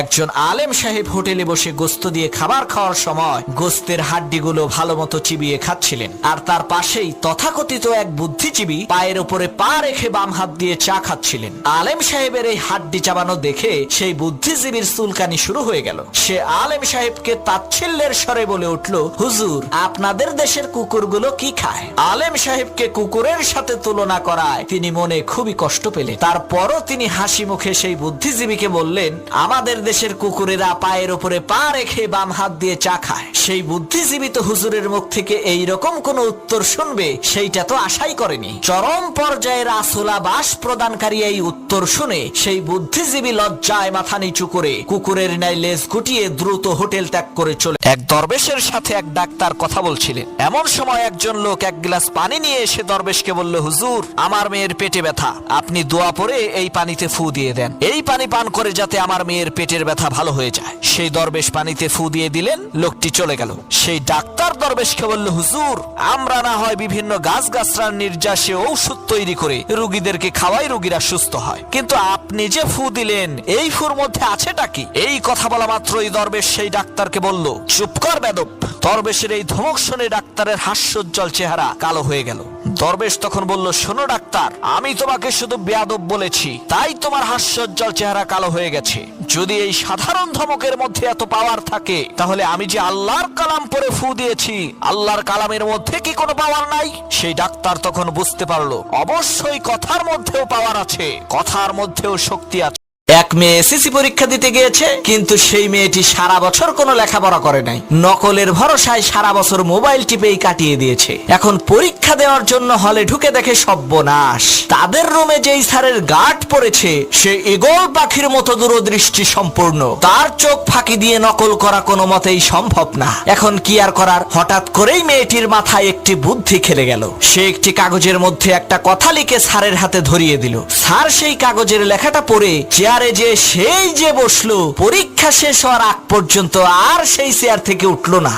একজন আলেম সাহেব হোটেলে বসে গোস্ত দিয়ে খাবার খাওয়ার সময় গোস্তের হাড্ডিগুলো ভালো মতো চিবিয়ে খাচ্ছিলেন, আর তার পাশেই তথাকথিত এক বুদ্ধিজীবী পায়ের উপরে পা রেখে বাম হাত দিয়ে চা খাচ্ছিলেন। আলেম সাহেবের এই হাড্ডি চাবানো দেখে সেই বুদ্ধিজীবীর চুলকানি শুরু হয়ে গেল। সে আলেম সাহেবকে তাচ্ছিল্যের স্বরে বলে উঠল, হুজুর, আপনাদের দেশের কুকুরগুলো কি খায়? আলেম সাহেবকে কুকুরের সাথে তুলনা করায় তিনি মনে খুবই কষ্ট পেলেন। তারপরও তিনি হাসি মুখে সেই বুদ্ধিজীবীকে বললেন, আমাদের দেশের কুকুরেরা পায়ের উপরে পা রেখে বাম হাত দিয়ে চা খায়। সেই বুদ্ধিজীবী তো হুজুরের মুখ থেকে এই রকম কোন উত্তর শুনবে সেইটা তো আশাই করেনি। চরম পর্যায়ে রাসূলাবাস প্রদানকারী এই উত্তর শুনে সেই বুদ্ধিজীবী লজ্জায় মাথা নিচু করে কুকুরের ন্যায় লেজ গুটিয়ে দ্রুত হোটেল ত্যাগ করে চলে। এক দরবেশের সাথে এক ডাক্তার কথা বলছিলেন। এমন সময় একজন লোক এক গ্লাস পানি নিয়ে এসে দরবেশকে বলল, হুজুর, আমার মেয়ের পেটে ব্যথা, আপনি দোয়া পড়ে এই পানিতে ফু দিয়ে দেন। এই পানি পান করে যাতে আমার মেয়ের পেটের ব্যথা ভালো হয়ে যায়। সেই দরবেশ পানিতে ফু দিয়ে দিলেন, লোকটি চলে গেল। সেই ডাক্তার দরবেশকে বলল, হুজুর, আমরা না হয় বিভিন্ন গাছগাছড়ার নির্যাসে ঔষধ তৈরি করে রোগীদেরকে খাওয়াই রোগীরা সুস্থ হয়, কিন্তু আপনি যে ফু দিলেন এই ফুর মধ্যে আছেটা কি? এই কথা বলা মাত্রই দরবেশ সেই ডাক্তারকে বলল, চুপ কর বেদব। দরবেশের এই ধমক শুনে ডাক্তারের হাস্যোজ্জ্বল চেহারা কালো হয়ে গেল। দরবেশ তখন বলল, শোনো ডাক্তার, আমি তোমাকে শুধু বেয়াদব বলেছি, তাই তোমার হাস্যোজ্জ্বল চেহারা কালো হয়ে গেছে। যদি এই সাধারণ ধমকের মধ্যে এত পাওয়ার থাকে, তাহলে আমি যে আল্লাহর কালাম পড়ে ফু দিয়েছি, আল্লাহর কালামের মধ্যে কি কোনো পাওয়ার নাই? সেই ডাক্তার তখন বুঝতে পারলো, অবশ্যই কথার মধ্যেও পাওয়ার আছে, কথার মধ্যেও শক্তি আছে। এক মেয়ে এসএসসি পরীক্ষা দিতে গিয়েছে, কিন্তু সেই মেয়েটি সারা বছর কোনো লেখাপড়া করে নাই, নকলের ভরসায় সারা বছর মোবাইল টিপেই কাটিয়ে দিয়েছে। এখন পরীক্ষা দেওয়ার জন্য হলে ঢুকে দেখে সর্বনাশ। তাদের রুমে যেই স্যারের গার্ড পড়েছে সে ঈগল পাখির মতো দূরদৃষ্টি সম্পূর্ণ, তার চোখ ফাঁকি দিয়ে নকল করা কোনো মতেই সম্ভব না। এখন কি আর করার? হঠাৎ করেই মেয়েটির মাথায় একটি বুদ্ধি খেলে গেল। সে একটি কাগজের মধ্যে একটা কথা লিখে স্যারের হাতে ধরিয়ে দিল। স্যার সেই কাগজের লেখাটা পড়ে চেয়ারে যে সেই যে বসলো, পরীক্ষা শেষ হওয়ার আগ পর্যন্ত আর সেই চেয়ার থেকে উঠলো না।